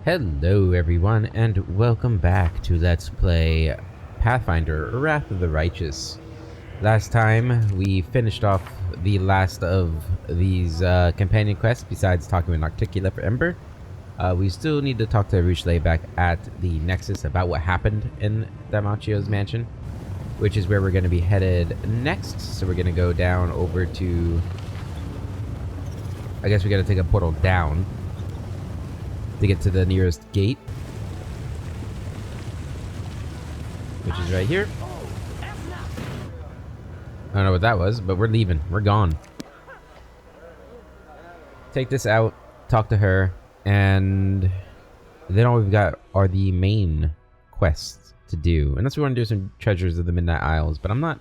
Hello everyone, and welcome back to Let's Play Pathfinder: Wrath of the Righteous. Last time, we finished off the last of these companion quests, besides talking with Nocticula for Ember. We still need to talk to Rushley back at the Nexus about what happened in Damachio's mansion, which is where we're going to be headed next. So we're going to go down over to... I guess we got to take a portal down to get to the nearest gate, which is right here. I don't know what that was, but we're leaving. We're gone. Take this out, talk to her, and then all we've got are the main quests to do. Unless we want to do some Treasures of the Midnight Isles, but I'm not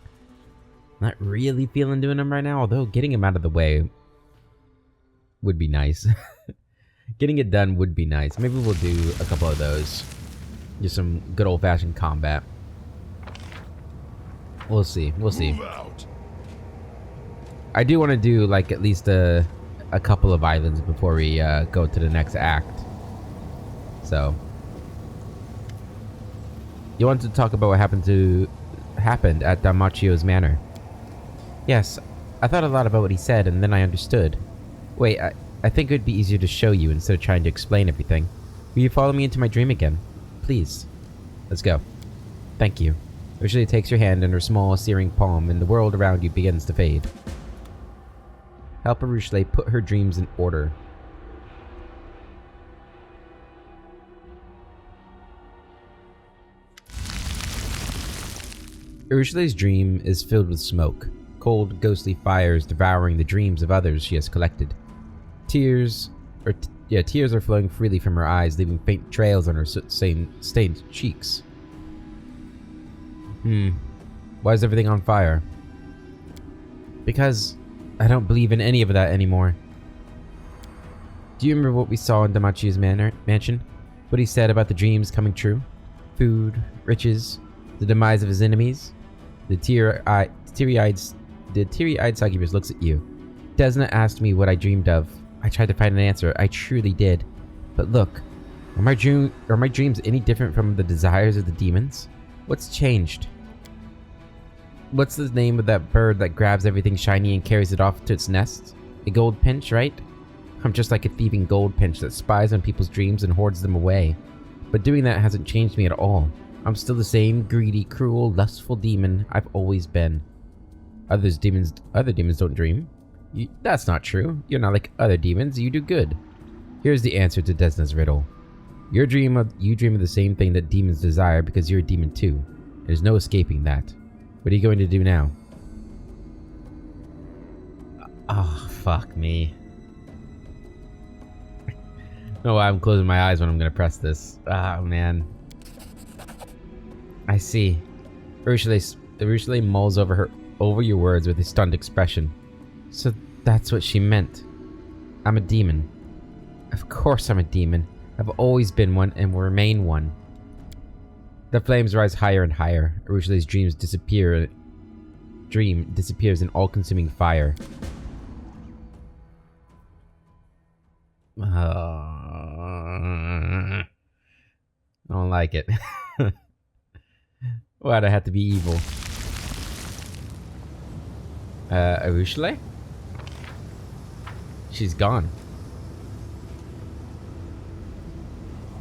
really feeling doing them right now, although getting them out of the way would be nice. Getting it done would be nice. Maybe we'll do a couple of those. Just some good old-fashioned combat. We'll see. We'll see. I do want to do like at least a couple of islands before we go to the next act. So, you wanted to talk about what happened at Damachio's manor. Yes, I thought a lot about what he said, and then I understood. Wait, I think it would be easier to show you instead of trying to explain everything. Will you follow me into my dream again? Please. Let's go. Thank you. Usually takes your hand in her small, searing palm, and the world around you begins to fade. Help Rushley put her dreams in order. Rushley's dream is filled with smoke. Cold, ghostly fires devouring the dreams of others she has collected. Tears are flowing freely from her eyes, leaving faint trails on her stained cheeks. Why is everything on fire? Because I don't believe in any of that anymore. Do you remember what we saw in Damachio's mansion? What he said about the dreams coming true? Food, riches, the demise of his enemies? The teary-eyed succubus looks at you. Desna asked me what I dreamed of. I tried to find an answer. I truly did. But look, are my dreams any different from the desires of the demons? What's changed? What's the name of that bird that grabs everything shiny and carries it off to its nest? A goldfinch, right? I'm just like a thieving goldfinch that spies on people's dreams and hoards them away. But doing that hasn't changed me at all. I'm still the same greedy, cruel, lustful demon I've always been. Other demons don't dream. That's not true. You're not like other demons. You do good. Here's the answer to Desna's riddle. You dream of the same thing that demons desire because you're a demon too. There's no escaping that. What are you going to do now? Oh, fuck me. No, I'm closing my eyes when I'm going to press this. Oh, man. I see. Rushley mulls over your words with a stunned expression. So that's what she meant. I'm a demon. Of course I'm a demon. I've always been one and will remain one. The flames rise higher and higher. Rushley's dream disappears in all-consuming fire. I don't like it. Why'd I have to be evil? Rushley? She's gone.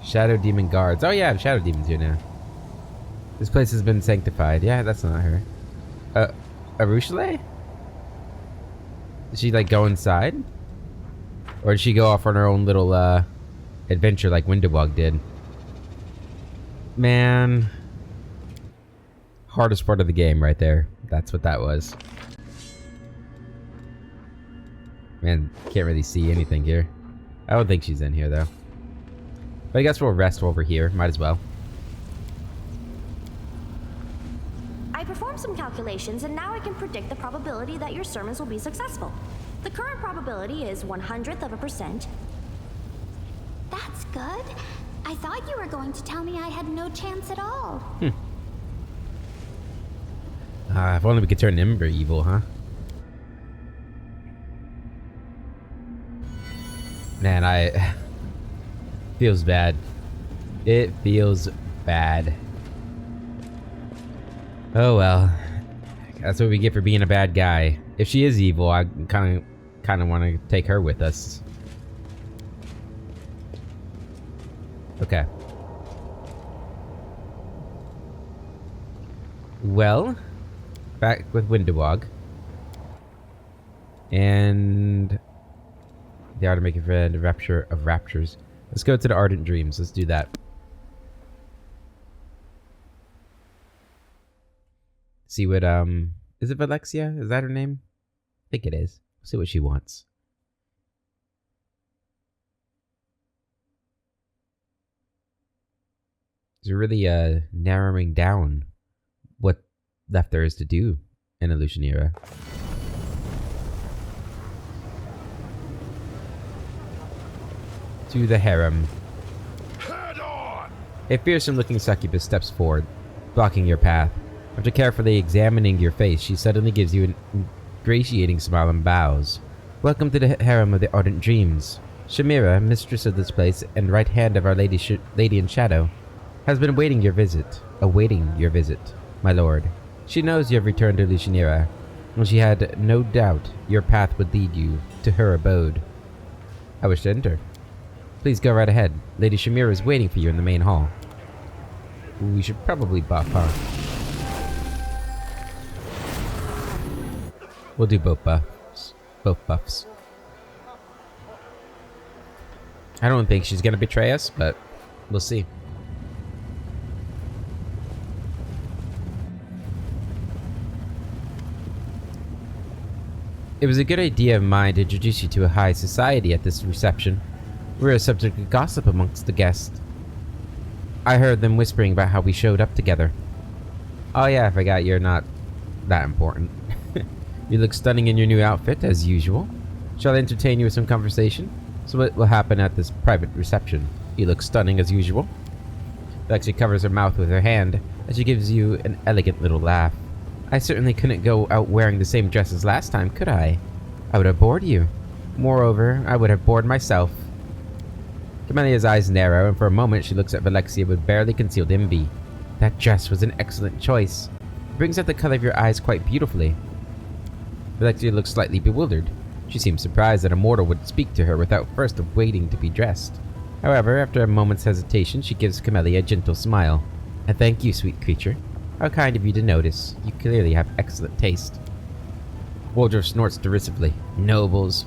Shadow Demon Guards. Oh yeah, Shadow Demon's here now. This place has been sanctified. Yeah, that's not her. Rushley? Did she like go inside? Or did she go off on her own little adventure like Windowwalk did? Man. Hardest part of the game right there. That's what that was. Man, can't really see anything here. I don't think she's in here, though. But I guess we'll rest over here. Might as well. I performed some calculations, and now I can predict the probability that your sermons will be successful. The current probability is 1/100%. That's good. I thought you were going to tell me I had no chance at all. If only we could turn Ember evil, huh? Man, I feels bad. It feels bad. Oh well. That's what we get for being a bad guy. If she is evil, I kind of want to take her with us. Okay. Well, back with Windowog. And the art of making friend, rapture of raptures. Let's go to the Ardent Dreams. Let's do that. See what, is it Valexia? Is that her name? I think it is. See what she wants. It's really, narrowing down what left there is to do in Illusionera. To the harem. Head on! A fearsome-looking succubus steps forward, blocking your path. After carefully examining your face, she suddenly gives you an ingratiating smile and bows. Welcome to the harem of the Ardent Dreams. Shamira, mistress of this place and right hand of our Lady in Shadow, has been awaiting your visit, my lord. She knows you have returned to Illusionera, and she had no doubt your path would lead you to her abode. I wish to enter. Please go right ahead. Lady Shamira is waiting for you in the main hall. We should probably buff, huh? We'll do both buffs. Both buffs. I don't think she's gonna betray us, but we'll see. It was a good idea of mine to introduce you to a high society at this reception. We're a subject of gossip amongst the guests. I heard them whispering about how we showed up together. Oh yeah, I forgot you're not that important. You look stunning in your new outfit, as usual. Shall I entertain you with some conversation? So what will happen at this private reception? You look stunning as usual. Lexi covers her mouth with her hand as she gives you an elegant little laugh. I certainly couldn't go out wearing the same dress as last time, could I? I would have bored you. Moreover, I would have bored myself. Camelia's eyes narrow, and for a moment she looks at Valexia with barely concealed envy. That dress was an excellent choice. It brings out the color of your eyes quite beautifully. Valexia looks slightly bewildered. She seems surprised that a mortal would speak to her without first waiting to be dressed. However, after a moment's hesitation, she gives Camellia a gentle smile. And thank you, sweet creature. How kind of you to notice. You clearly have excellent taste. Woldrop snorts derisively. Nobles.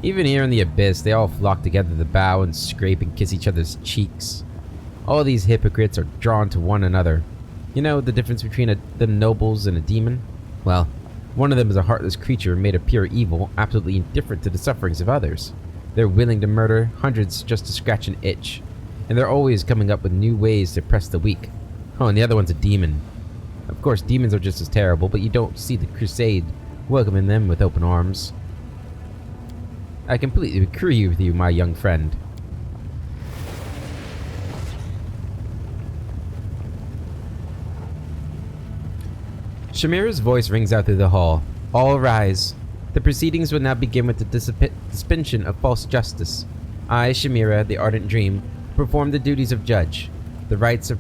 Even here in the Abyss, they all flock together to bow and scrape and kiss each other's cheeks. All these hypocrites are drawn to one another. You know the difference between them nobles and a demon? Well, one of them is a heartless creature made of pure evil, absolutely indifferent to the sufferings of others. They're willing to murder hundreds just to scratch an itch. And they're always coming up with new ways to oppress the weak. Oh, and the other one's a demon. Of course, demons are just as terrible, but you don't see the Crusade welcoming them with open arms. I completely agree with you, my young friend. Shamira's voice rings out through the hall. All rise. The proceedings will now begin with the suspension of false justice. I, Shamira, the Ardent Dream, perform the duties of judge. The rights of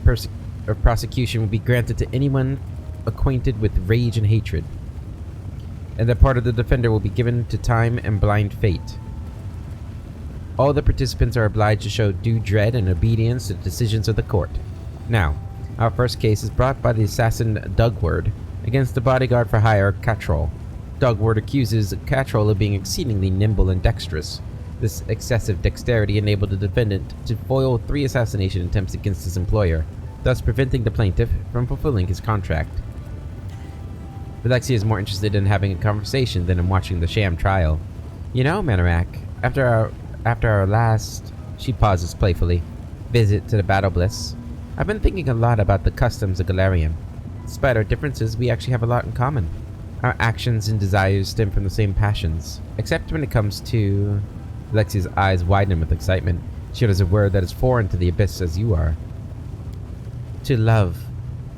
prosecution will be granted to anyone acquainted with rage and hatred, and the part of the defender will be given to time and blind fate. All the participants are obliged to show due dread and obedience to the decisions of the court. Now, our first case is brought by the assassin Dugward against the bodyguard for hire Catrol. Dugward accuses Catrol of being exceedingly nimble and dexterous. This excessive dexterity enabled the defendant to foil 3 assassination attempts against his employer, thus preventing the plaintiff from fulfilling his contract. Valexia is more interested in having a conversation than in watching the sham trial. You know, Manorak, after our last, she pauses playfully, visit to the Battle Bliss, I've been thinking a lot about the customs of Galarian. Despite our differences, we actually have a lot in common. Our actions and desires stem from the same passions, except when it comes to... Alexia's eyes widen with excitement. She utters a word that is foreign to the Abyss as you are. To love.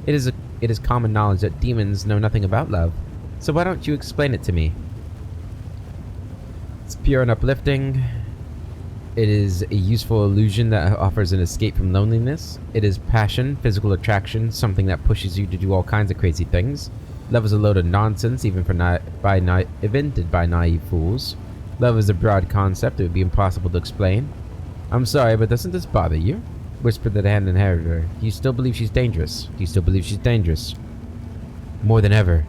It is common knowledge that demons know nothing about love, so why don't you explain it to me? It's pure and uplifting. It is a useful illusion that offers an escape from loneliness. It is passion, physical attraction, something that pushes you to do all kinds of crazy things. Love is a load of nonsense, even invented by naive fools. Love is a broad concept. It would be impossible to explain. I'm sorry, but doesn't this bother you? Whispered the hand inheritor. Do you still believe she's dangerous? Do you still believe she's dangerous? More than ever.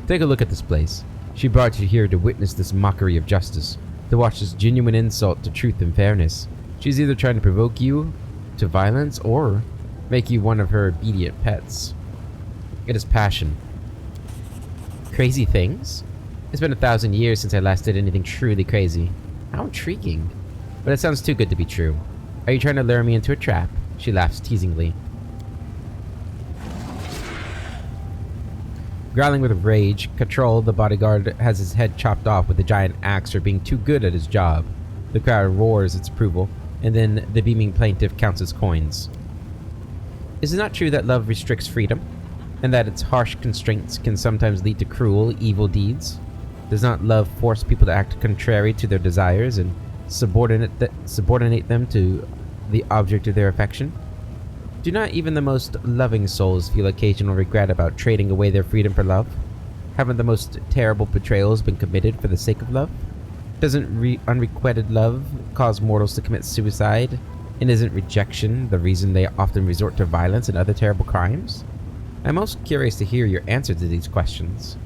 Take a look at this place. She brought you here to witness this mockery of justice, to watch this genuine insult to truth and fairness. She's either trying to provoke you to violence or make you one of her obedient pets. It is passion. Crazy things? It's been 1,000 years since I last did anything truly crazy. How intriguing. But it sounds too good to be true. Are you trying to lure me into a trap? She laughs teasingly. Growling with rage, Catrol, the bodyguard, has his head chopped off with a giant axe for being too good at his job. The crowd roars its approval, and then the beaming plaintiff counts his coins. Is it not true that love restricts freedom, and that its harsh constraints can sometimes lead to cruel, evil deeds? Does not love force people to act contrary to their desires and subordinate them to the object of their affection? Do not even the most loving souls feel occasional regret about trading away their freedom for love? Haven't the most terrible betrayals been committed for the sake of love? Doesn't unrequited love cause mortals to commit suicide? And isn't rejection the reason they often resort to violence and other terrible crimes? I'm most curious to hear your answer to these questions.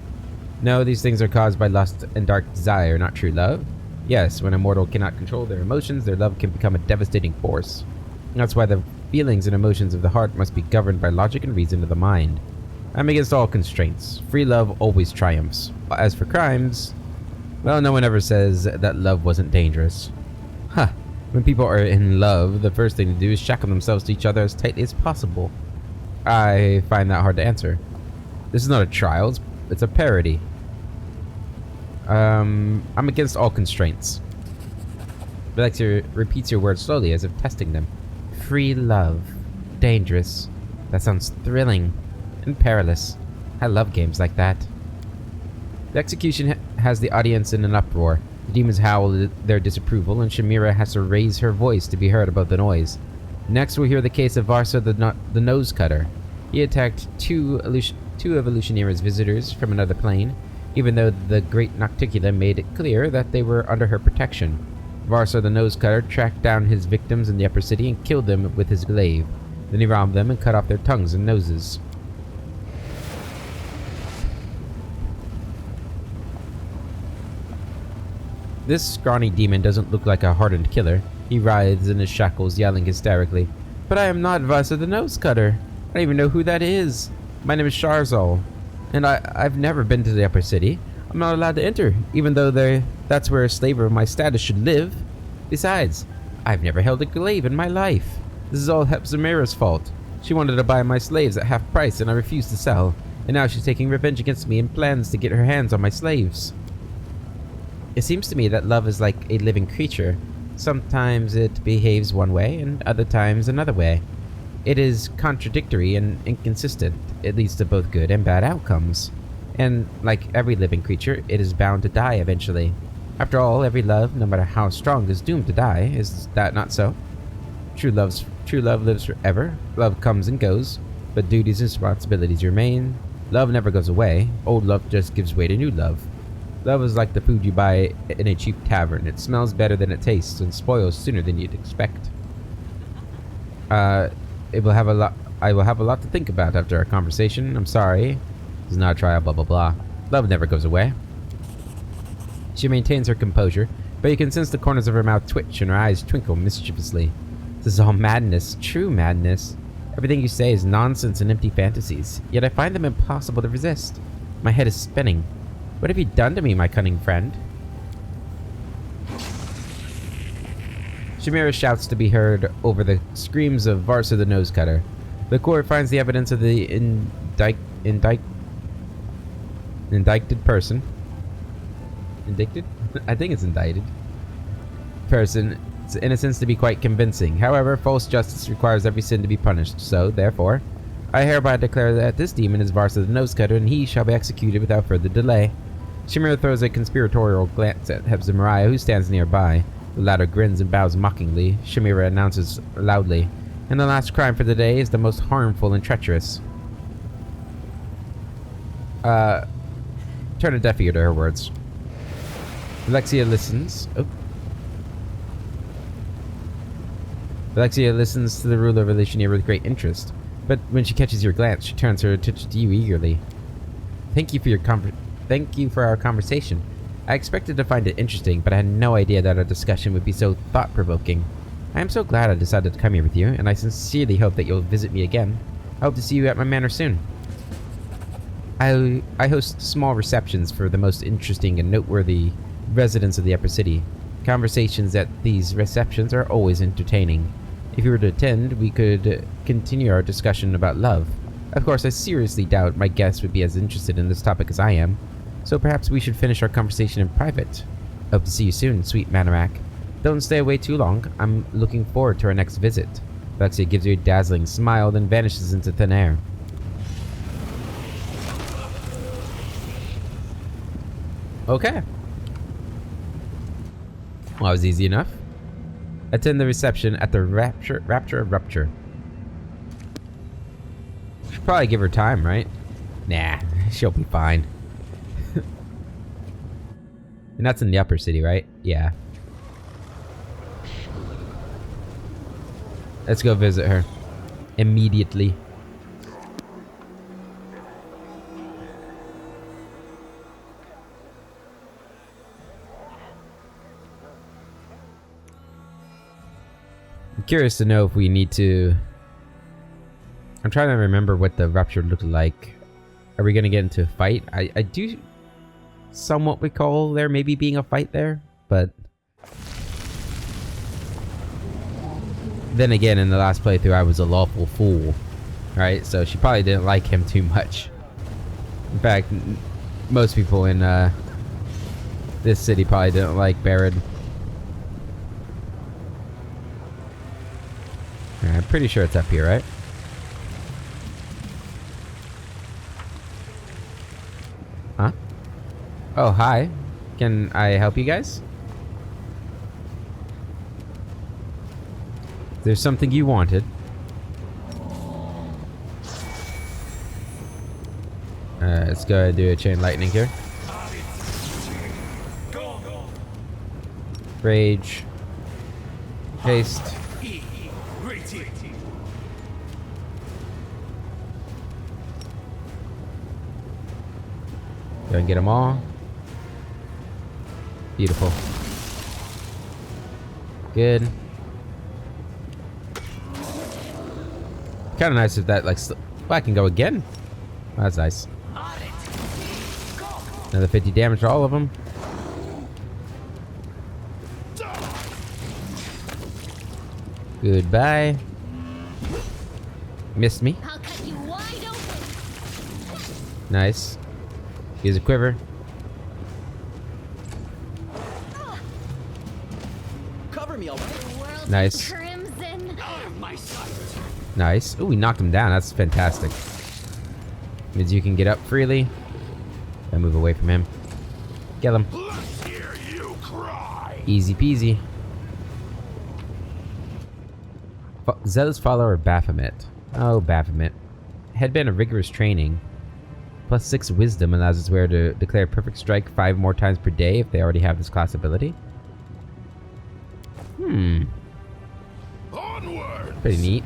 No, these things are caused by lust and dark desire, not true love. Yes, when a mortal cannot control their emotions, their love can become a devastating force. That's why the feelings and emotions of the heart must be governed by logic and reason of the mind. I'm against all constraints. Free love always triumphs. As for crimes, well, no one ever says that love wasn't dangerous. Huh. When people are in love, the first thing to do is shackle themselves to each other as tightly as possible. I find that hard to answer. This is not a trial, it's a parody. I'm against all constraints. Alexia repeats your words slowly as if testing them. Free love. Dangerous. That sounds thrilling. And perilous. I love games like that. The execution has the audience in an uproar. The demons howl their disapproval, and Shamira has to raise her voice to be heard above the noise. Next, we'll hear the case of Varsa the Nose Cutter. He attacked two of Elutionira's visitors from another plane, even though the Great Nocticula made it clear that they were under her protection. Varsa the Nose Cutter tracked down his victims in the upper city and killed them with his glaive. Then he robbed them and cut off their tongues and noses. This scrawny demon doesn't look like a hardened killer. He writhes in his shackles, yelling hysterically. But I am not Varsa the Nose Cutter. I don't even know who that is. My name is Sharzal, and I've never been to the upper city. I'm not allowed to enter, even though that's where a slaver of my status should live. Besides, I've never held a glaive in my life. This is all Hepzimira's fault. She wanted to buy my slaves at half price, and I refused to sell. And now she's taking revenge against me and plans to get her hands on my slaves. It seems to me that love is like a living creature. Sometimes it behaves one way, and other times another way. It is contradictory and inconsistent. It leads to both good and bad outcomes. And like every living creature, it is bound to die eventually. After all, every love, no matter how strong, is doomed to die. Is that not so? True love lives forever. Love comes and goes, but duties and responsibilities remain. Love never goes away. Old love just gives way to new love. Love is like the food you buy in a cheap tavern. It smells better than it tastes and spoils sooner than you'd expect. I will have a lot to think about after our conversation. I'm sorry. This is not a trial, blah blah blah. Love never goes away. She maintains her composure, but you can sense the corners of her mouth twitch and her eyes twinkle mischievously. This is all madness, true madness. Everything you say is nonsense and empty fantasies, yet I find them impossible to resist. My head is spinning. What have you done to me, my cunning friend? Shamira shouts to be heard over the screams of Varsa the Nose Cutter. The court finds the evidence of the indicted person. Indicted? I think it's indicted. Person's innocence to be quite convincing. However, false justice requires every sin to be punished, so, therefore, I hereby declare that this demon is Varsa the Nose Cutter, and he shall be executed without further delay. Shamira throws a conspiratorial glance at Hepzimira, who stands nearby. The latter grins and bows mockingly. Shamira announces loudly, "And the last crime for the day is the most harmful and treacherous." Turn a deaf ear to her words. Alexia listens. Oh. Alexia listens to the ruler of Elysiania with great interest, but when she catches your glance, she turns her attention to you eagerly. Thank you for our conversation. I expected to find it interesting, but I had no idea that our discussion would be so thought-provoking. I am so glad I decided to come here with you, and I sincerely hope that you'll visit me again. I hope to see you at my manor soon. I host small receptions for the most interesting and noteworthy residents of the Upper City. Conversations at these receptions are always entertaining. If you were to attend, we could continue our discussion about love. Of course, I seriously doubt my guests would be as interested in this topic as I am, so perhaps we should finish our conversation in private. Hope to see you soon, sweet Manorak. Don't stay away too long. I'm looking forward to our next visit. Alexia gives you a dazzling smile, then vanishes into thin air. Okay. Well, that was easy enough. Attend the reception at the Rapture of Rupture. Should probably give her time, right? Nah, she'll be fine. And that's in the Upper City, right? Yeah. Let's go visit her. Immediately. I'm curious to know if we need to... I'm trying to remember what the rupture looked like. Are we going to get into a fight? I do somewhat recall there maybe being a fight there, but... Then again, in the last playthrough, I was a lawful fool, right? So she probably didn't like him too much. In fact, most people in this city probably didn't like Barad. I'm pretty sure it's up here, right? Huh? Oh, hi. Can I help you guys? There's something you wanted. Let's go ahead and do a chain lightning here. Rage. Haste. Go and get them all. Beautiful. Good. Kind of nice if that, like, I can go again. Oh, that's nice. Another 50 damage to all of them. Goodbye. Missed me. I'll cut you wide open. Nice. Here's a quiver. Cover me, alright. Nice. Crimson. Nice. Ooh, we knocked him down. That's fantastic. Means you can get up freely. And move away from him. Get him. Let's hear you cry. Easy peasy. Zealous follower Baphomet. Oh, Baphomet. Had been a rigorous training. Plus 6 wisdom allows its wearer to declare perfect strike 5 more times per day if they already have this class ability. Onward. Pretty neat.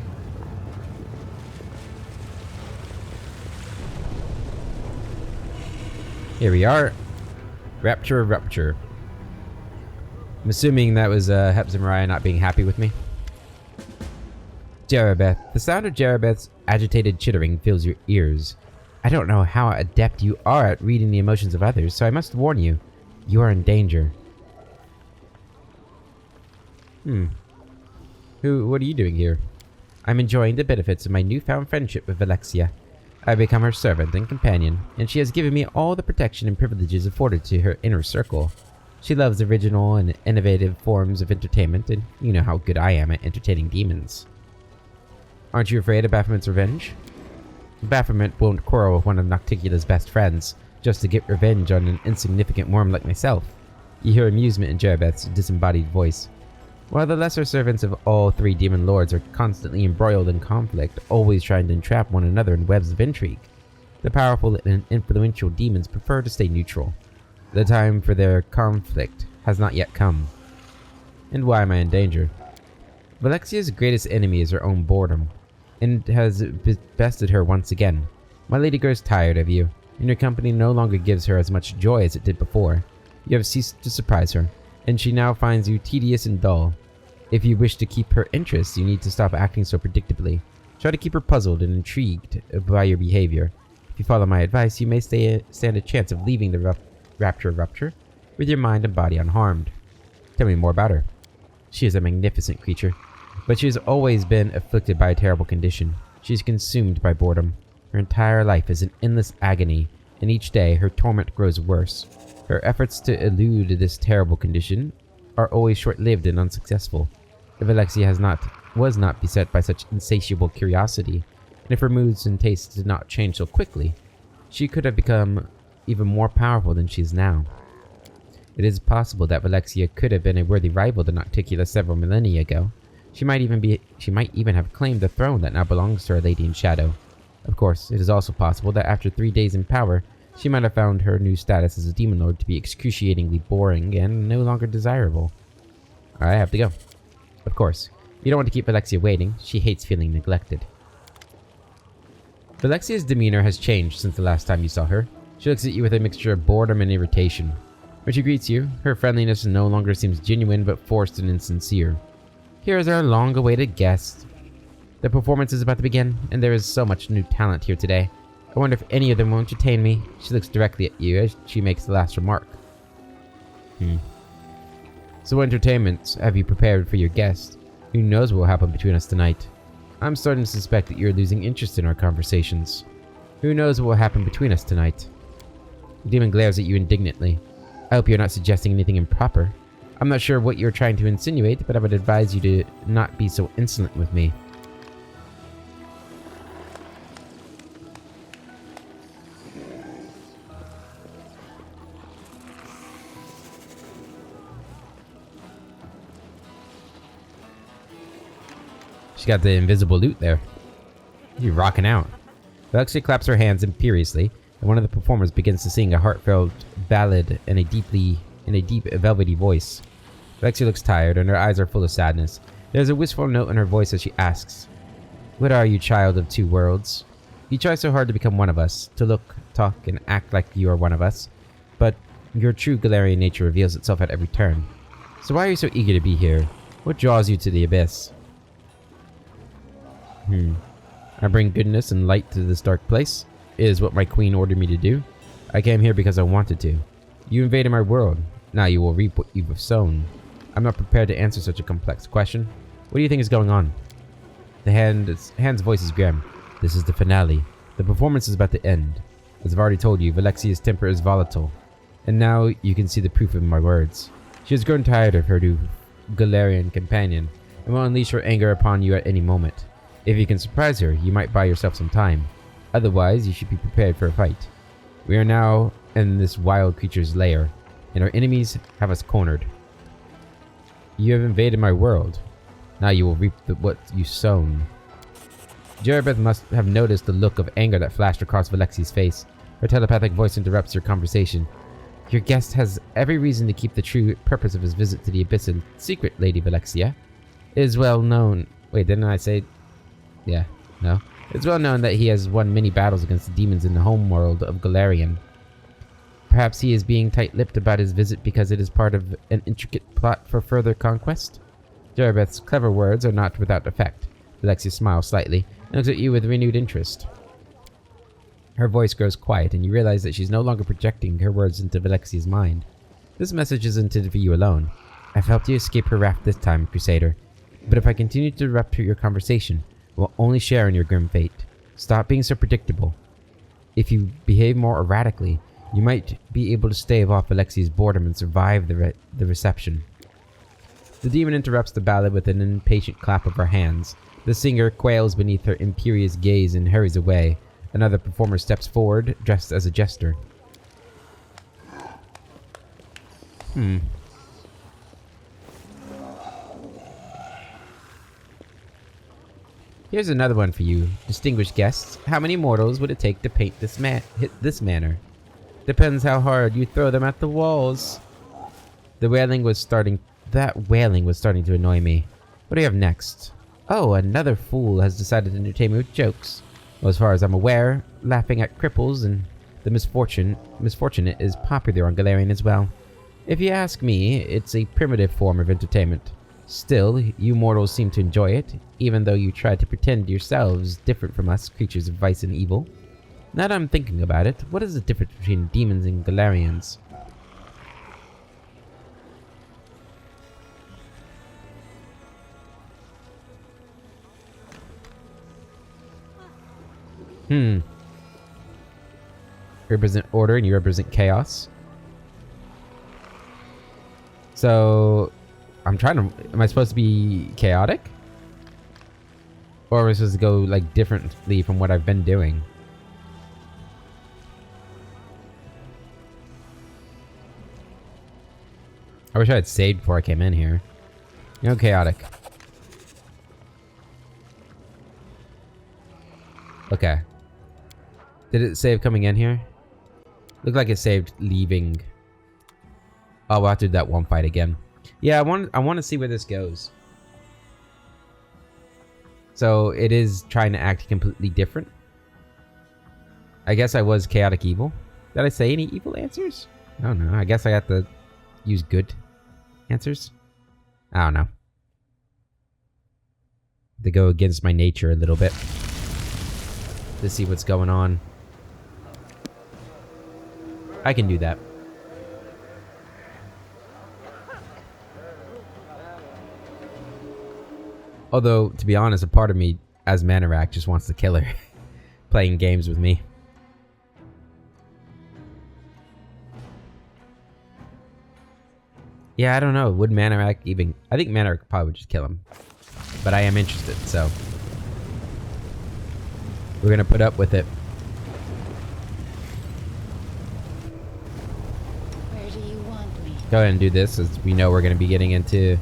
Here we are. Rapture of Rupture. I'm assuming that was Hepzibah not being happy with me. Jarabeth. The sound of Jarabeth's agitated chittering fills your ears. I don't know how adept you are at reading the emotions of others, so I must warn you. You are in danger. What are you doing here? I'm enjoying the benefits of my newfound friendship with Alexia. I've become her servant and companion, and she has given me all the protection and privileges afforded to her inner circle. She loves original and innovative forms of entertainment, and you know how good I am at entertaining demons. Aren't you afraid of Baphomet's revenge? Baphomet won't quarrel with one of Nocticula's best friends, just to get revenge on an insignificant worm like myself. You hear amusement in Jarabeth's disembodied voice. While the lesser servants of all three demon lords are constantly embroiled in conflict, always trying to entrap one another in webs of intrigue, the powerful and influential demons prefer to stay neutral. The time for their conflict has not yet come. And why am I in danger? Valexia's greatest enemy is her own boredom, and has bested her once again. My lady grows tired of you, and your company no longer gives her as much joy as it did before. You have ceased to surprise her, and she now finds you tedious and dull. If you wish to keep her interest, you need to stop acting so predictably. Try to keep her puzzled and intrigued by your behavior. If you follow my advice, you may stand a chance of leaving the Rapture rupture with your mind and body unharmed. Tell me more about her. She is a magnificent creature, but she has always been afflicted by a terrible condition. She is consumed by boredom. Her entire life is an endless agony, and each day her torment grows worse. Her efforts to elude this terrible condition are always short-lived and unsuccessful. If Alexia was not beset by such insatiable curiosity, and if her moods and tastes did not change so quickly, she could have become even more powerful than she is now. It is possible that Alexia could have been a worthy rival to Nocticula several millennia ago. She might even have claimed the throne that now belongs to our Lady in Shadow. Of course, it is also possible that after 3 days in power, she might have found her new status as a demon lord to be excruciatingly boring and no longer desirable. I have to go. Of course, you don't want to keep Alexia waiting. She hates feeling neglected. Alexia's demeanor has changed since the last time you saw her. She looks at you with a mixture of boredom and irritation. When she greets you, her friendliness no longer seems genuine but forced and insincere. Here is our long-awaited guest. The performance is about to begin, and there is so much new talent here today. I wonder if any of them will entertain me. She looks directly at you as she makes the last remark. So what entertainments have you prepared for your guest? Who knows what will happen between us tonight? I'm starting to suspect that you're losing interest in our conversations. Who knows what will happen between us tonight? The demon glares at you indignantly. I hope you're not suggesting anything improper. I'm not sure what you're trying to insinuate, but I would advise you to not be so insolent with me. She got the invisible loot there. You're rocking out. Alexia claps her hands imperiously, and one of the performers begins to sing a heartfelt ballad in a deep, velvety voice. Alexia looks tired, and her eyes are full of sadness. There's a wistful note in her voice as she asks, "What are you, child of two worlds? You try so hard to become one of us, to look, talk, and act like you are one of us, but your true Galarian nature reveals itself at every turn. So why are you so eager to be here? What draws you to the abyss?" I bring goodness and light to this dark place. It is what my queen ordered me to do. I came here because I wanted to. You invaded my world. Now you will reap what you have sown. I'm not prepared to answer such a complex question. What do you think is going on? The hand's voice is grim. This is the finale. The performance is about to end. As I've already told you, Valexia's temper is volatile. And now you can see the proof in my words. She has grown tired of her new Galarian companion, and will unleash her anger upon you at any moment. If you can surprise her, you might buy yourself some time. Otherwise, you should be prepared for a fight. We are now in this wild creature's lair, and our enemies have us cornered. You have invaded my world. Now you will reap what you sown. Jeribeth must have noticed the look of anger that flashed across Valexia's face. Her telepathic voice interrupts your conversation. Your guest has every reason to keep the true purpose of his visit to the Abyss a secret, Lady Valexia. It is well known... Wait, didn't I say... Yeah, no. It's well known that he has won many battles against the demons in the homeworld of Galarian. Perhaps he is being tight-lipped about his visit because it is part of an intricate plot for further conquest? Jeribeth's clever words are not without effect. Alexia smiles slightly and looks at you with renewed interest. Her voice grows quiet, and you realize that she's no longer projecting her words into Valexia's mind. This message is intended for you alone. I've helped you escape her wrath this time, Crusader. But if I continue to interrupt your conversation, we'll only share in your grim fate. Stop being so predictable. If you behave more erratically, you might be able to stave off Alexia's boredom and survive the reception. The demon interrupts the ballad with an impatient clap of her hands. The singer quails beneath her imperious gaze and hurries away. Another performer steps forward, dressed as a jester. Here's another one for you, distinguished guests. How many mortals would it take to paint this manor? Depends how hard you throw them at the walls. That wailing was starting to annoy me. What do you have next? Oh, another fool has decided to entertain me with jokes. Well, as far as I'm aware, laughing at cripples and the misfortunate is popular on Galarian as well. If you ask me, it's a primitive form of entertainment. Still, you mortals seem to enjoy it, even though you try to pretend yourselves different from us, creatures of vice and evil. Now that I'm thinking about it, what is the difference between demons and Galarians? You represent order and you represent chaos. So, am I supposed to be chaotic? Or am I supposed to go, like, differently from what I've been doing? I wish I had saved before I came in here. You know, chaotic. Okay. Did it save coming in here? Looked like it saved leaving. Oh, we'll have to do that one fight again. Yeah, I want to see where this goes. So it is trying to act completely different. I guess I was chaotic evil. Did I say any evil answers? I don't know. I guess I have to use good answers. I don't know. To go against my nature a little bit. To see what's going on. I can do that. Although, to be honest, a part of me, as Manorak, just wants to kill her. Playing games with me. Yeah, I don't know. Would Manorak even... I think Manorak probably would just kill him. But I am interested, so... we're gonna put up with it. Where do you want me? Go ahead and do this, as we know we're gonna be getting into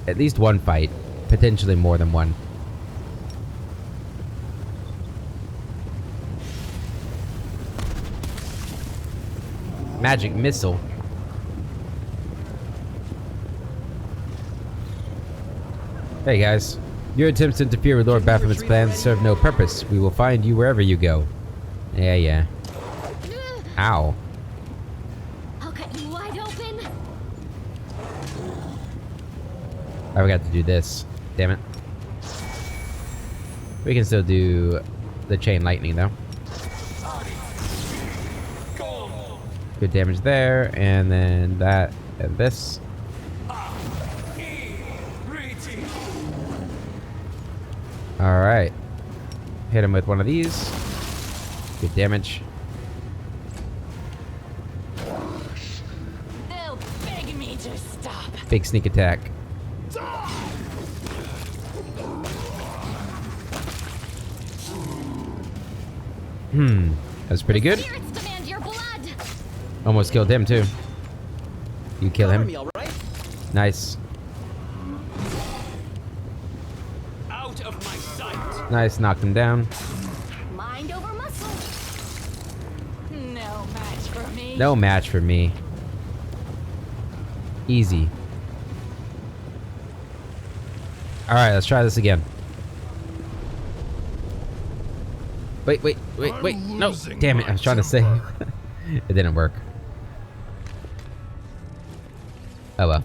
at least one fight. Potentially more than one. Magic missile. Hey guys. Your attempts to interfere with Lord Baphomet's plans serve no purpose. We will find you wherever you go. Yeah. Ow. I'll cut you wide open. I forgot to do this. Damn it. We can still do the chain lightning though. Good damage there, and then that and this. Alright. Hit him with one of these. Good damage. They'll beg me to stop. Big sneak attack. That's pretty good. Spirits demand your blood. Almost killed him too. You kill Cover him. me, all right? Nice. Out of my sight. Nice, knocked him down. Mind over muscle. No match for me. No match for me. Easy. Alright, let's try this again. Wait. No, damn it. I was trying to say. It didn't work. Oh well.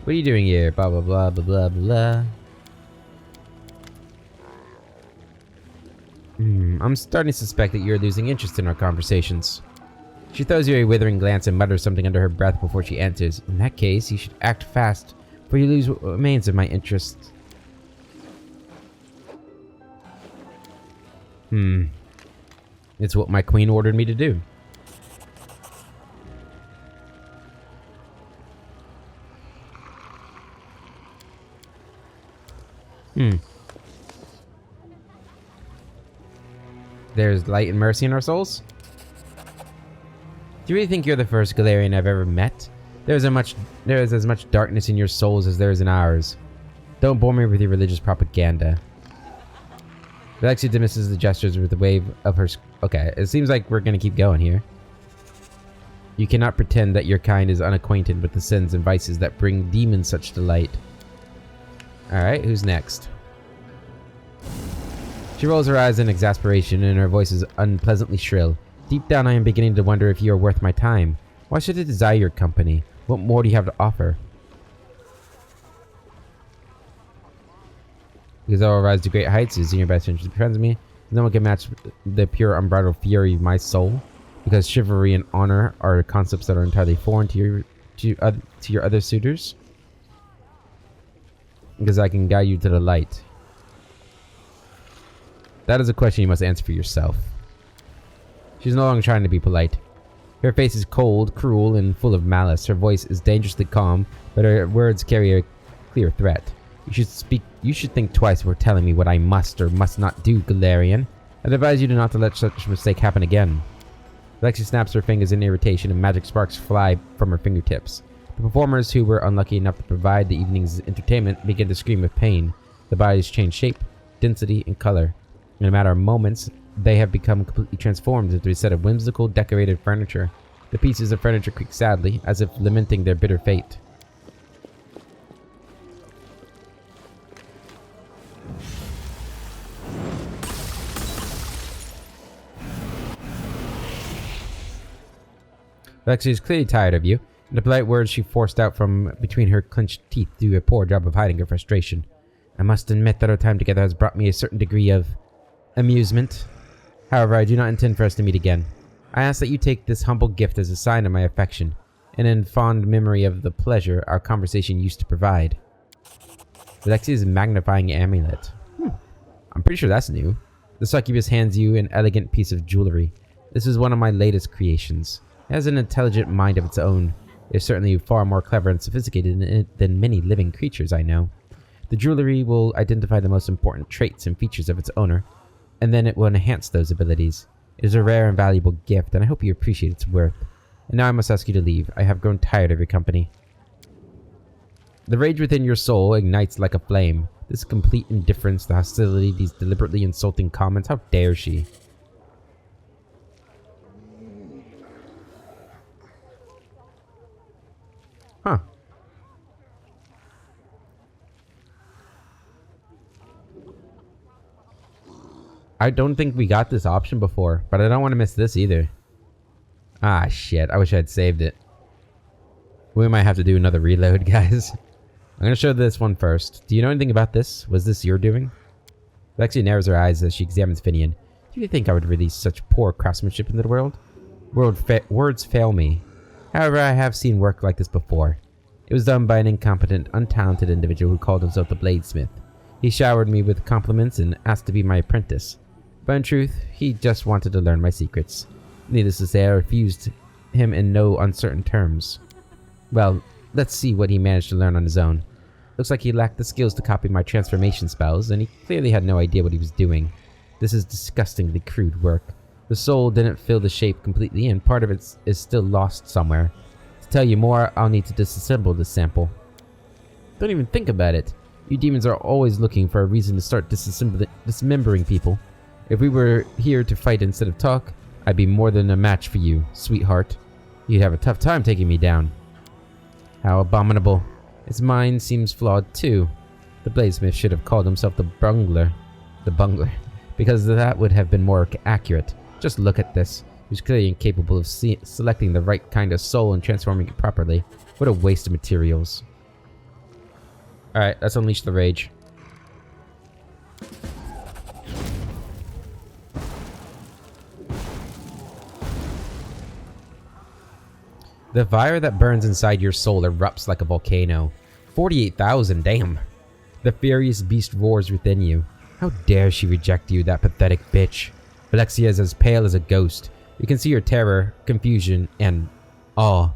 What are you doing here? Blah, blah, blah, blah, blah, blah. I'm starting to suspect that you're losing interest in our conversations. She throws you a withering glance and mutters something under her breath before she answers. In that case, you should act fast, for you lose what remains of my interest. It's what my queen ordered me to do. There's light and mercy in our souls? Do you really think you're the first Galarian I've ever met? There is as much darkness in your souls as there is in ours. Don't bore me with your religious propaganda. Alexia dismisses the gestures with a wave of her... Okay, it seems like we're gonna keep going here. You cannot pretend that your kind is unacquainted with the sins and vices that bring demons such delight. Alright, who's next? She rolls her eyes in exasperation and her voice is unpleasantly shrill. Deep down I am beginning to wonder if you are worth my time. Why should I desire your company? What more do you have to offer? Because I will rise to great heights, it is in your best interest to be friends with me. No one can match the pure unbridled fury of my soul. Because chivalry and honor are concepts that are entirely foreign to your other suitors. Because I can guide you to the light. That is a question you must answer for yourself. She's no longer trying to be polite. Her face is cold, cruel, and full of malice. Her voice is dangerously calm, but her words carry a clear threat. You should think twice before telling me what I must or must not do, Galarian. I'd advise you not to let such a mistake happen again. Alexia snaps her fingers in irritation and magic sparks fly from her fingertips. The performers who were unlucky enough to provide the evening's entertainment begin to scream with pain. The bodies change shape, density, and color. In a matter of moments, they have become completely transformed into a set of whimsical, decorated furniture. The pieces of furniture creak sadly, as if lamenting their bitter fate. Alexia is clearly tired of you, and the polite words she forced out from between her clenched teeth do a poor job of hiding her frustration. I must admit that our time together has brought me a certain degree of amusement. However, I do not intend for us to meet again. I ask that you take this humble gift as a sign of my affection, and in fond memory of the pleasure our conversation used to provide. Alexia's magnifying amulet. I'm pretty sure that's new. The succubus hands you an elegant piece of jewelry. This is one of my latest creations. It has an intelligent mind of its own. It is certainly far more clever and sophisticated than many living creatures I know. The jewelry will identify the most important traits and features of its owner, and then it will enhance those abilities. It is a rare and valuable gift, and I hope you appreciate its worth. And now I must ask you to leave. I have grown tired of your company. The rage within your soul ignites like a flame. This complete indifference, the hostility, these deliberately insulting comments, how dare she? Huh. I don't think we got this option before, but I don't want to miss this either. Ah, shit. I wish I had saved it. We might have to do another reload, guys. I'm going to show this one first. Do you know anything about this? Was this your doing? Alexia narrows her eyes as she examines Finian. Do you think I would release such poor craftsmanship into the world? Words fail me. However, I have seen work like this before. It was done by an incompetent, untalented individual who called himself the Bladesmith. He showered me with compliments and asked to be my apprentice. But in truth, he just wanted to learn my secrets. Needless to say, I refused him in no uncertain terms. Well, let's see what he managed to learn on his own. Looks like he lacked the skills to copy my transformation spells, and he clearly had no idea what he was doing. This is disgustingly crude work. The soul didn't fill the shape completely, and part of it is still lost somewhere. To tell you more, I'll need to disassemble this sample. Don't even think about it. You demons are always looking for a reason to start dismembering people. If we were here to fight instead of talk, I'd be more than a match for you, sweetheart. You'd have a tough time taking me down. How abominable. His mind seems flawed too. The Bladesmith should have called himself the Bungler. The Bungler. Because that would have been more accurate. Just look at this. He's clearly incapable of selecting the right kind of soul and transforming it properly. What a waste of materials. Alright, let's unleash the rage. The fire that burns inside your soul erupts like a volcano. 48,000, damn. The furious beast roars within you. How dare she reject you, that pathetic bitch. Alexia is as pale as a ghost. You can see her terror, confusion, and awe.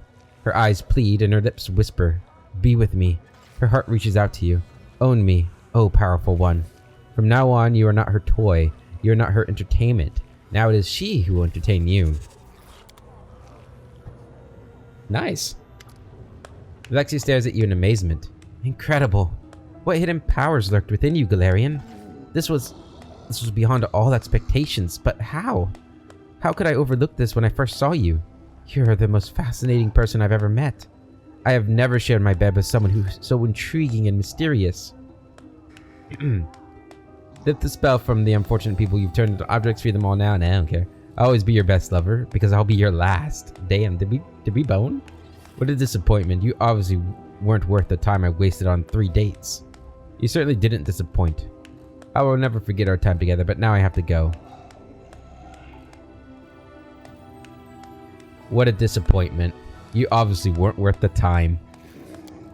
Her eyes plead and her lips whisper, "Be with me." Her heart reaches out to you. Own me, oh powerful one. From now on, you are not her toy. You are not her entertainment. Now it is she who will entertain you. Nice. Alexia stares at you in amazement. Incredible. What hidden powers lurked within you, Galarian? This was This was beyond all expectations, but how? How could I overlook this when I first saw you? You're the most fascinating person I've ever met. I have never shared my bed with someone who's so intriguing and mysterious. Lift the spell from the unfortunate people you've turned into objects, free them all now, and I don't care. I'll always be your best lover, because I'll be your last. Damn, did we bone? What a disappointment. You obviously weren't worth the time I wasted on 3 dates. You certainly didn't disappoint. I will never forget our time together, but now I have to go. What a disappointment. You obviously weren't worth the time.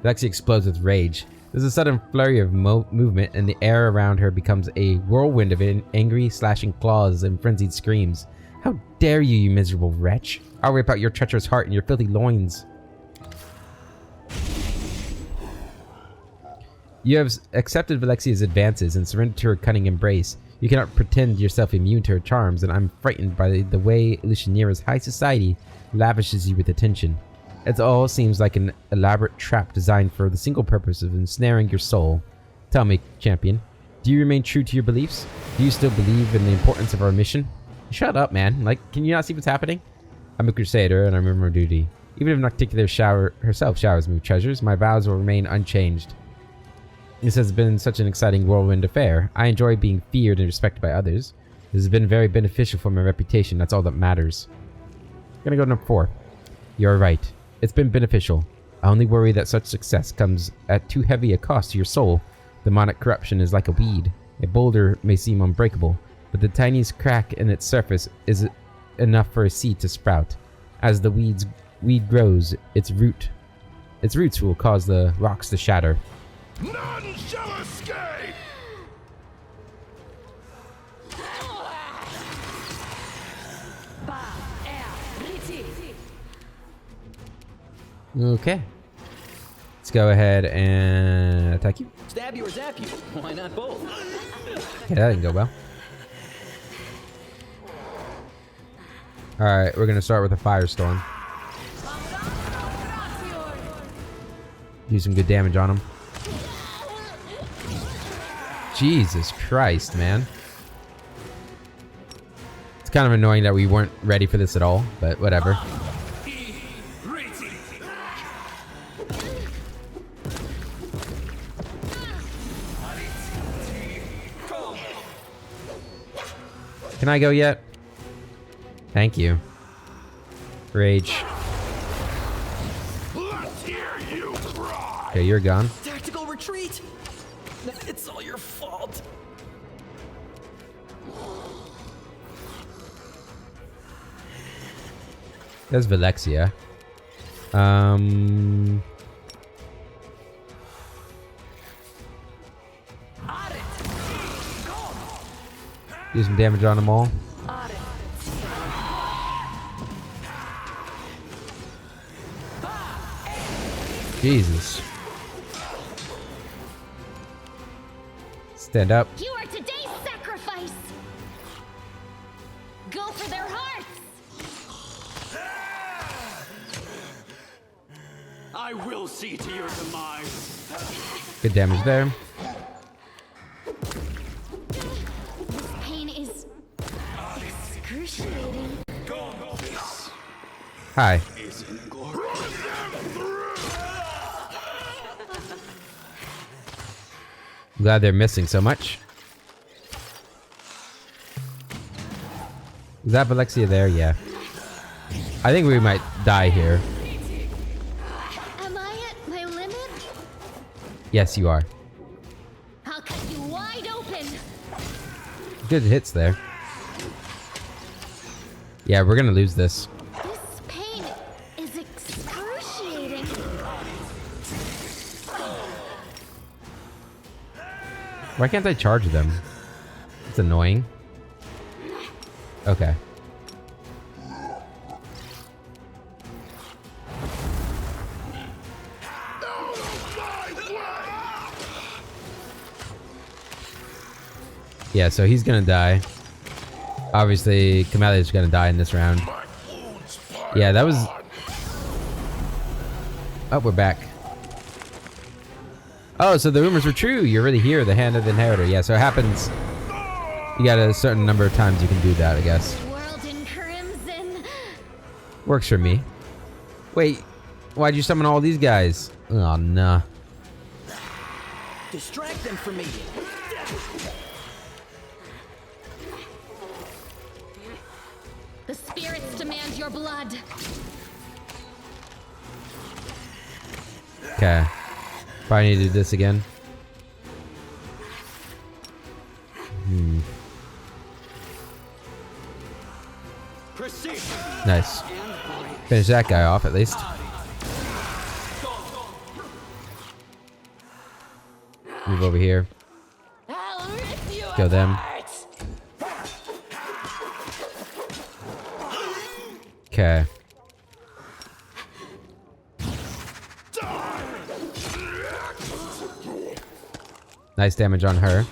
Lexi explodes with rage. There's a sudden flurry of movement, and the air around her becomes a whirlwind of angry, slashing claws and frenzied screams. How dare you, you miserable wretch! I'll rip out your treacherous heart and your filthy loins. You have accepted Valexia's advances and surrendered to her cunning embrace. You cannot pretend yourself immune to her charms, and I'm frightened by the way Lucianira's high society lavishes you with attention. It all seems like an elaborate trap designed for the single purpose of ensnaring your soul. Tell me, champion, do you remain true to your beliefs? Do you still believe in the importance of our mission? Shut up, man. Like, can you not see what's happening? I'm a crusader, and I remember duty. Even if Nocticular herself showers me with treasures, my vows will remain unchanged. This has been such an exciting whirlwind affair. I enjoy being feared and respected by others. This has been very beneficial for my reputation. That's all that matters. I'm gonna go to number 4. You're right. It's been beneficial. I only worry that such success comes at too heavy a cost to your soul. Demonic corruption is like a weed. A boulder may seem unbreakable, but the tiniest crack in its surface is enough for a seed to sprout. As the weed grows, its roots will cause the rocks to shatter. None shall escape! Okay. Let's go ahead and attack you. Stab you or zap you. Why not both? Okay, that didn't go well. Alright, we're gonna start with a firestorm. Do some good damage on him. Jesus Christ, man. It's kind of annoying that we weren't ready for this at all, but whatever. Can I go yet? Thank you. Rage. Let's hear you cry! Okay, you're gone. Tactical retreat! It's all your fault. There's Valexia. Do some damage on them all. Jesus. Stand up. You are today's sacrifice! Go for their hearts! I will see to your demise. Good damage there. This pain is excruciating. Hi. I'm glad they're missing so much. Is that Valexia there? Yeah. I think we might die here. Am I at my limit? Yes, you are. I'll cut you wide open! Good hits there. Yeah, we're gonna lose this. This pain is excruciating. Why can't I charge them? It's annoying. Okay. Yeah, so he's gonna die. Obviously, Kamelia's gonna die in this round. Yeah, that was... Oh, we're back. Oh, so the rumors were true. You're really here, the Hand of the Inheritor. Yeah, so it happens You got a certain number of times you can do that, I guess. World in crimson. Works for me. Wait, why'd you summon all these guys? Oh, nah. Distract them from me. The spirits demand your blood. Okay. Probably need to do this again. Precision Nice. and grace. Finish that guy off at least. Move over here. I'll rip you Kill them. Okay. Nice damage on her.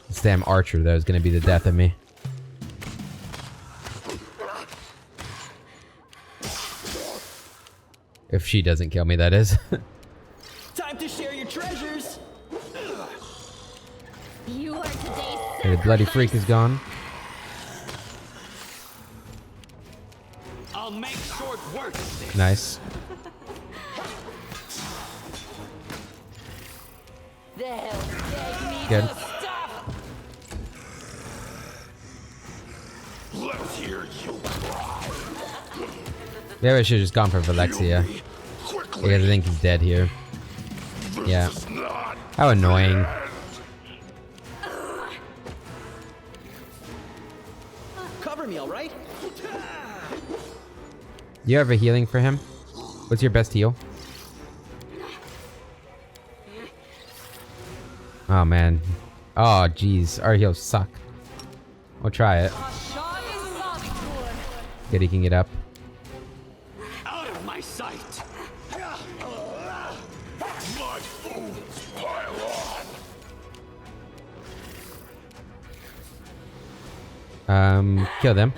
This damn archer, though, is gonna be the death of me. If she doesn't kill me, that is. Time to share your treasures. You are today's Okay, the bloody freak is gone. I'll make short work of this. Nice. Good. Let's hear you cry. Maybe I should have just gone for Valexia. Quickly. Because I think he's dead here. Yeah. This is not How annoying. Cover me, all right? You have a healing for him? What's your best heal? Oh man. Oh jeez, our heals suck. We'll try it. Good, he can get up. Out of my sight. my fools pile on. Kill them.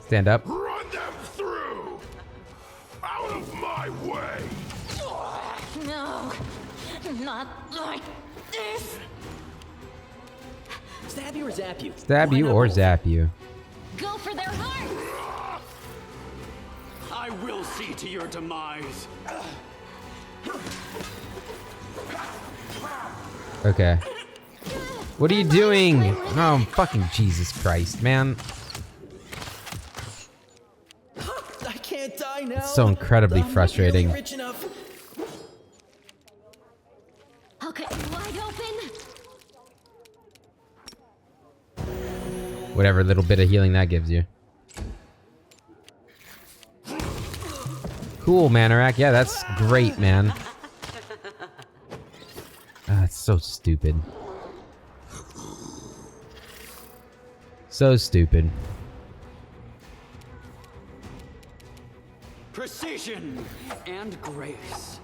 Stand up. Run them through. Out of my way. No, not like this. Stab you or zap you? Stab Why you not or both? zap you. Go for their hearts. I will see to your demise. Okay. What are you doing? Oh, fucking Jesus Christ, man. I can't die now. It's so incredibly I'm not frustrating. nearly rich enough. I'll cut you wide open. Whatever little bit of healing that gives you. Cool, Manorak. Yeah, that's great, man. That's so stupid. So stupid. Precision and grace.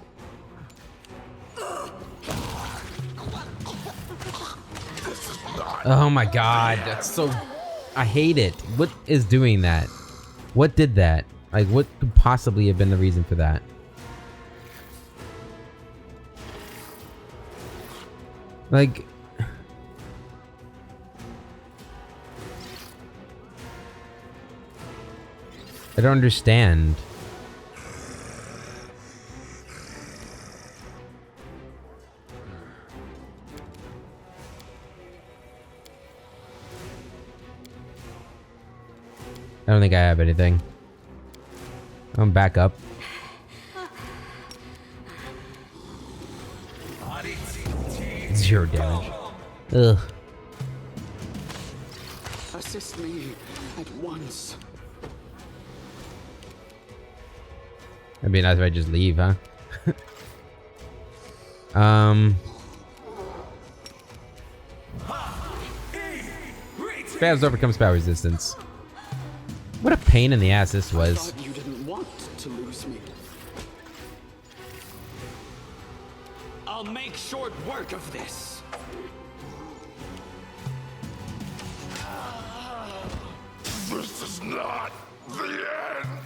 Oh my god, that's so... I hate it. What is doing that? What did that? Like, what could possibly have been the reason for that? Like... I don't understand. I don't think I have anything. I'm back up. Zero damage. Ugh. Assist me at once. It'd be nice if I just leave, huh? Spams overcome spell resistance. What a pain in the ass this I was. thought you didn't want to lose me. I'll make short work of this. This is not the end.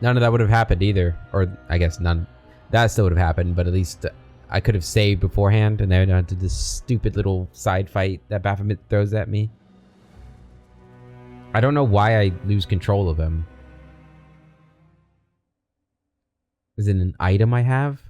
none of that would have happened either. Or I guess none. That still would have happened, but at least I could have saved beforehand, and then I did this stupid little side fight that Baphomet throws at me. I don't know why I lose control of him. Is it an item I have?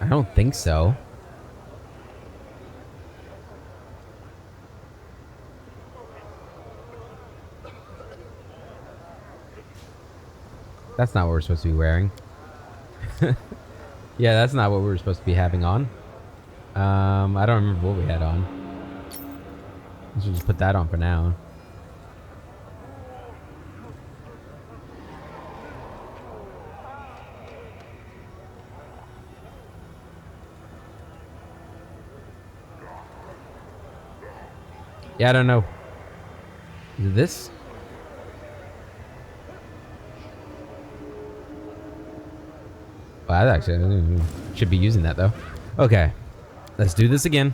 I don't think so. That's not what we're supposed to be wearing. Yeah, that's not what we were supposed to be having on. I don't remember what we had on. Let's just put that on for now. Yeah, I don't know. Is it this? Well, I actually should be using that though. Okay, let's do this again.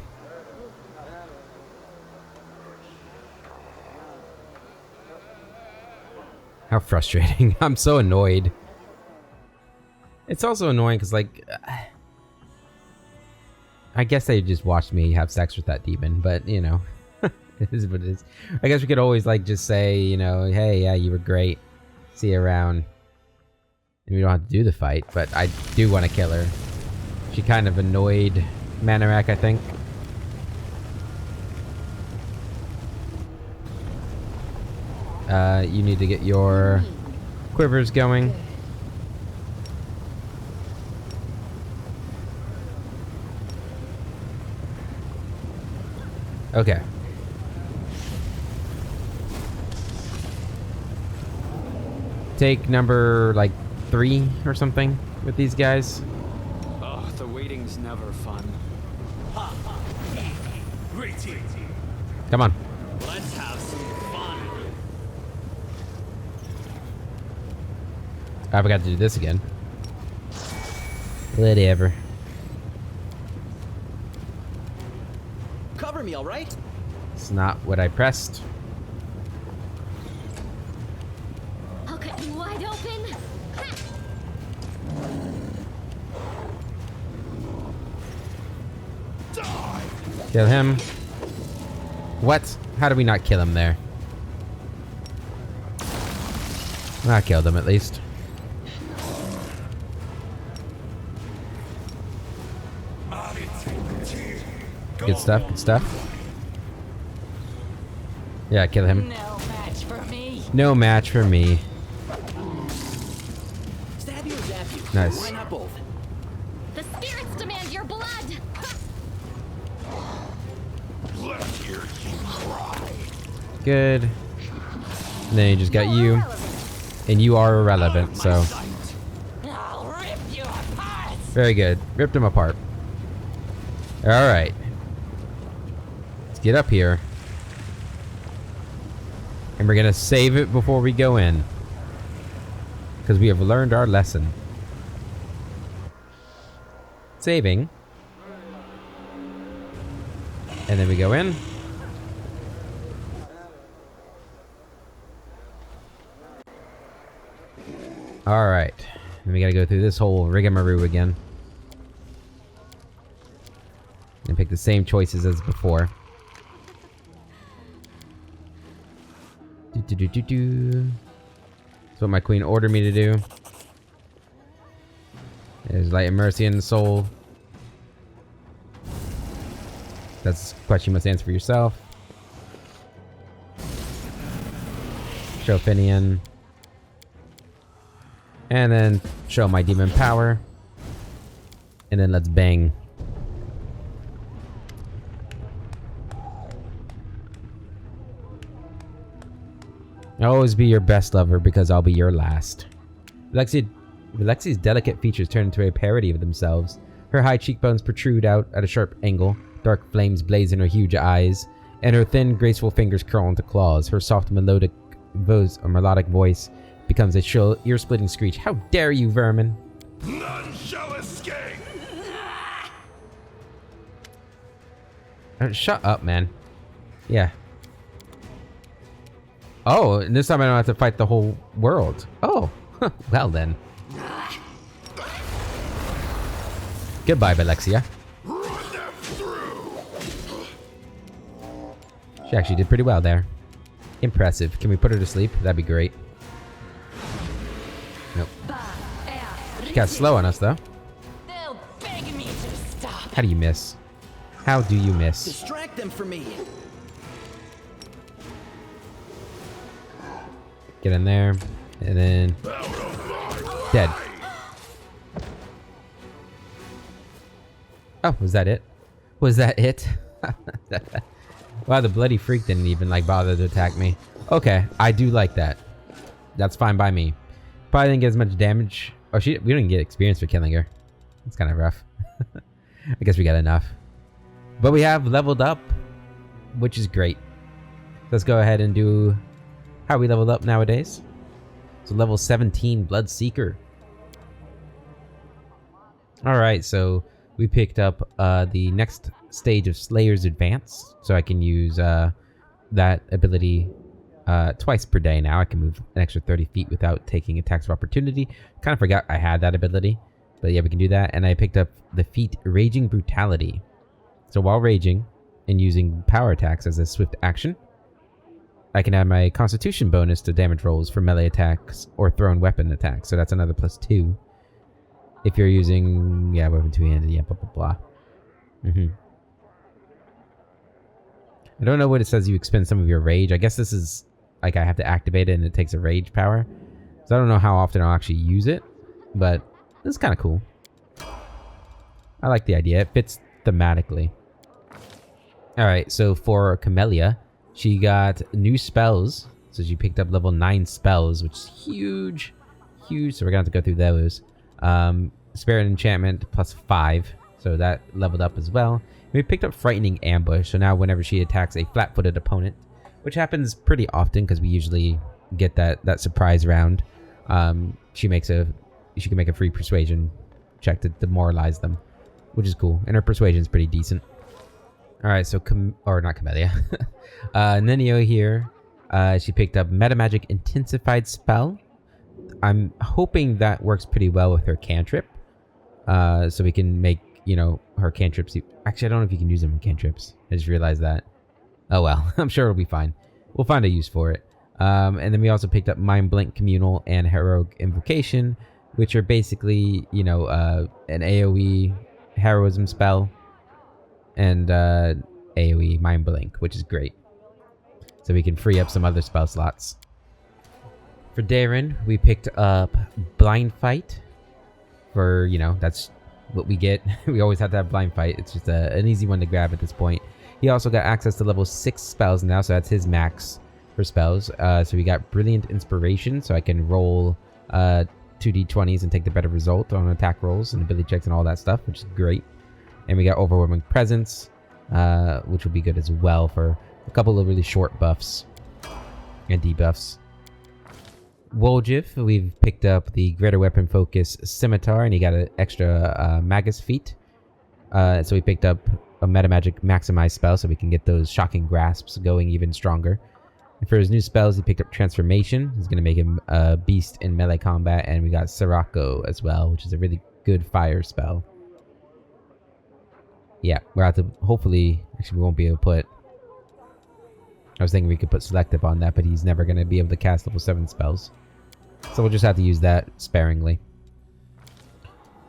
How frustrating. I'm so annoyed. It's also annoying because, like, I guess they just watched me have sex with that demon, but, you know, it is what it is. I guess we could always, like, just say, you know, hey, yeah, you were great. See you around. And we don't have to do the fight, but I do want to kill her. She kind of annoyed Manorak, I think. You need to get your quivers going. Okay. Take number, like, 3 or something with these guys. Oh, the waiting's never fun. Come on. Let's have some fun. I forgot to do this again. Whatever. Cover me, all right? It's not what I pressed. I'll cut you wide open. Kill him. What? How did we not kill him there? I killed him at least. Good stuff, good stuff. Yeah, kill him. No match for me. No match for me. Stab you or zap you? Nice. Why not both? The spirits demand your blood. Let's hear you cry. Good. And then he just got you. And you are irrelevant, so. I'll rip you apart. Very good. Ripped him apart. Alright. Let's get up here. And we're gonna save it before we go in. Because we have learned our lesson. Saving. And then we go in. Alright. And we gotta go through this whole rigmarole again. And pick the same choices as before. That's what my queen ordered me to do. There's light and mercy in the soul. That's a question you must answer for yourself. Show Finian. And then show my demon power. And then let's bang. I'll always be your best lover because I'll be your last. Alexi's delicate features turn into a parody of themselves. Her high cheekbones protrude out at a sharp angle. Dark flames blaze in her huge eyes, and her thin, graceful fingers curl into claws. Her soft, melodic voice becomes a shrill, ear-splitting screech. How dare you, vermin! None shall escape. Shut up, man. Yeah. Oh, and this time I don't have to fight the whole world. Oh, well then. Goodbye, Balexia. Run them through. She actually did pretty well there. Impressive. Can we put her to sleep? That'd be great. Nope. She got slow on us, though. They'll beg me to stop. How do you miss? How do you miss? Distract them for me. Get in there. And then... dead. Oh, was that it? Was that it? Wow, the bloody freak didn't even like bother to attack me. Okay, I do like that. That's fine by me. Probably didn't get as much damage. Oh, we didn't get experience for killing her. It's kind of rough. I guess we got enough. But we have leveled up, which is great. Let's go ahead and do how we leveled up nowadays. So level 17, Bloodseeker. Alright, so we picked up the next stage of Slayer's Advance. So I can use that ability twice per day now. I can move an extra 30 feet without taking attacks of opportunity. Kind of forgot I had that ability. But yeah, we can do that. And I picked up the feat Raging Brutality. So while raging and using power attacks as a swift action, I can add my Constitution bonus to damage rolls for melee attacks or thrown weapon attacks. So that's another +2. If you're using, yeah, weapon two-handed, yeah, blah, blah, blah. I don't know what it says you expend some of your rage. I guess this is, like, I have to activate it and it takes a rage power. So I don't know how often I'll actually use it, but it's kind of cool. I like the idea. It fits thematically. Alright, so for Camellia, she got new spells. So she picked up level 9 spells, which is huge. Huge. So we're going to have to go through those. Spirit Enchantment +5. So that leveled up as well. We picked up Frightening Ambush. So now whenever she attacks a flat-footed opponent, which happens pretty often because we usually get that surprise round, she can make a free persuasion check to demoralize them, which is cool. And her persuasion is pretty decent. Alright, so not Camellia. Nenio here. She picked up Metamagic Intensified Spell. I'm hoping that works pretty well with her cantrip. So we can make, her cantrips. Actually, I don't know if you can use them in cantrips. I just realized that. Oh well, I'm sure it'll be fine. We'll find a use for it. And then we also picked up Mind Blink Communal and Heroic Invocation, which are basically, an AoE heroism spell. And AoE Mind Blink, which is great. So we can free up some other spell slots. For Darren, we picked up Blind Fight. For, that's what we get. We always have to have Blind Fight. It's just an easy one to grab at this point. He also got access to level 6 spells now, so that's his max for spells. So we got Brilliant Inspiration, so I can roll 2d20s and take the better result on attack rolls and ability checks and all that stuff, which is great. And we got Overwhelming Presence, which will be good as well for a couple of really short buffs and debuffs. Woljif, we've picked up the Greater Weapon Focus Scimitar, and he got an extra Magus feat. So we picked up a Metamagic Maximize spell, so we can get those Shocking Grasps going even stronger. And for his new spells, he picked up Transformation. He's going to make him a beast in melee combat, and we got Sirocco as well, which is a really good fire spell. Yeah, we're out to hopefully. Actually, we won't be able to put. I was thinking we could put Selective on that, but he's never going to be able to cast level 7 spells. So we'll just have to use that sparingly.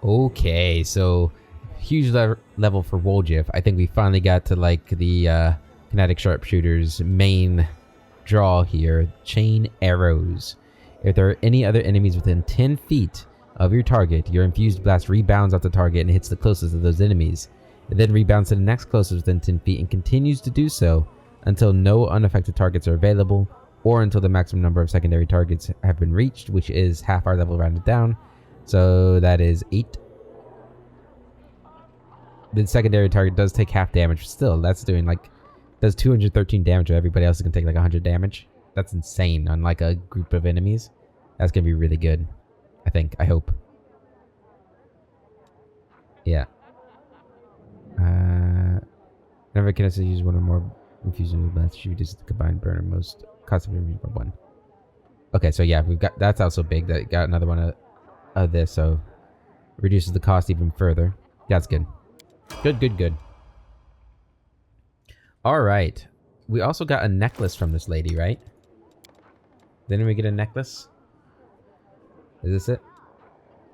Okay, so huge level for Woljif. I think we finally got to like the Kinetic Sharpshooter's main draw here. Chain Arrows. If there are any other enemies within 10 feet of your target, your Infused Blast rebounds off the target and hits the closest of those enemies. It then rebounds to the next closest within 10 feet and continues to do so until no unaffected targets are available, or until the maximum number of secondary targets have been reached, which is half our level rounded down. So that is 8. The secondary target does take half damage, but still, that's doing does 213 damage, while everybody else can take 100 damage. That's insane on a group of enemies. That's gonna be really good. I think. I hope. Yeah. Never can I say use one or more infusion with less. She reduces the combined burn or most cost of infusion by 1. Okay, so yeah, we've got that's also big. That got another one of this, so reduces the cost even further. That's good. Good. All right. We also got a necklace from this lady, right? Didn't we get a necklace? Is this it?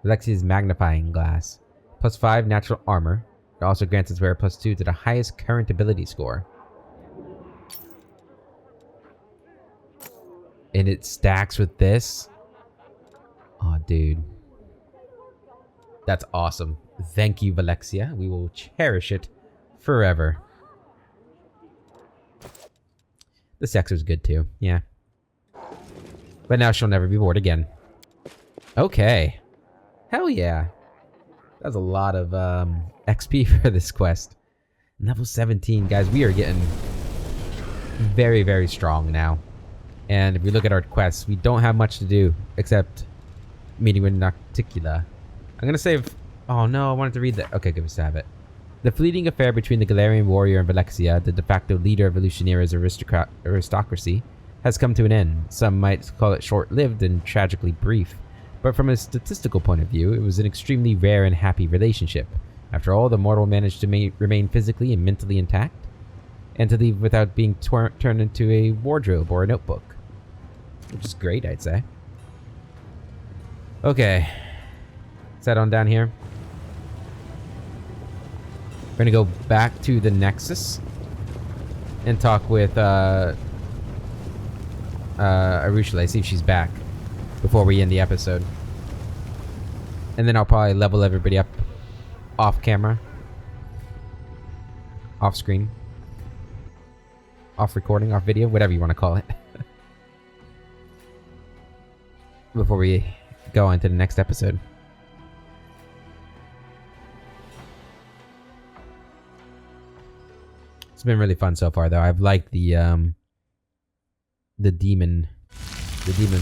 Alexia's magnifying glass. +5 natural armor. It also grants its wearer +2 to the highest current ability score. And it stacks with this. Oh, dude. That's awesome. Thank you, Valexia. We will cherish it forever. The sex was good too, yeah. But now she'll never be bored again. Okay. Hell yeah. That's a lot of XP for this quest. Level 17, guys. We are getting very, very strong now. And if we look at our quests, we don't have much to do except meeting with Nocticula. I'm gonna save. Oh no, I wanted to read that. Okay, good, we have it. The fleeting affair between the Galarian warrior and Valexia, the de facto leader of Elusiniera's aristocracy, has come to an end. Some might call it short-lived and tragically brief. But from a statistical point of view, it was an extremely rare and happy relationship. After all, the mortal managed to remain physically and mentally intact, and to leave without being turned into a wardrobe or a notebook. Which is great, I'd say. Okay. Let's head on down here. We're gonna go back to the Nexus and talk with Arushale, see if she's back before we end the episode. And then I'll probably level everybody up off camera, off screen, off recording, off video, whatever you want to call it. Before we go on to the next episode. It's been really fun so far, though. I've liked the demon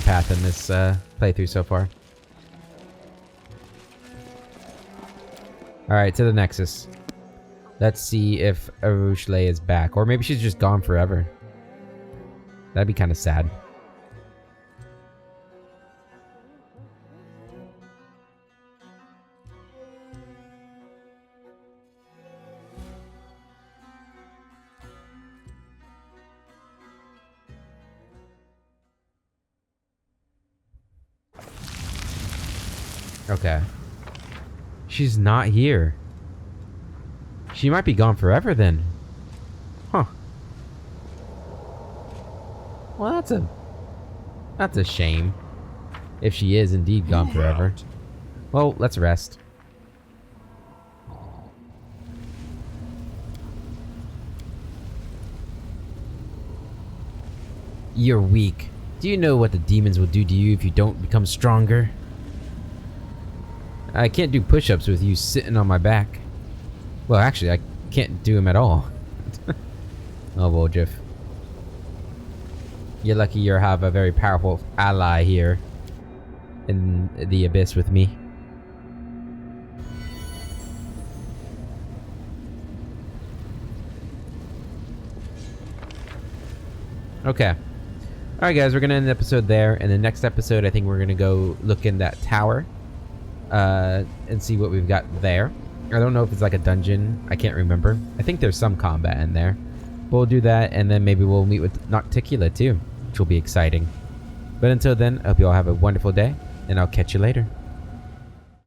path in this playthrough so far. All right, to the Nexus. Let's see if Arushale is back, or maybe she's just gone forever. That'd be kind of sad. Okay. She's not here. She might be gone forever then. Huh. Well, that's a shame. If she is indeed gone forever. Well, let's rest. You're weak. Do you know what the demons will do to you if you don't become stronger? I can't do push-ups with you sitting on my back. Well, actually, I can't do them at all. Oh, well, Jeff. You're lucky you have a very powerful ally here in the abyss with me. Okay. Alright, guys, we're going to end the episode there. In the next episode, I think we're going to go look in that tower. And see what we've got there. I don't know if it's like a dungeon. I can't remember. I think there's some combat in there. We'll do that, and then maybe we'll meet with Nocticula too, which will be exciting. But until then, I hope you all have a wonderful day, and I'll catch you later.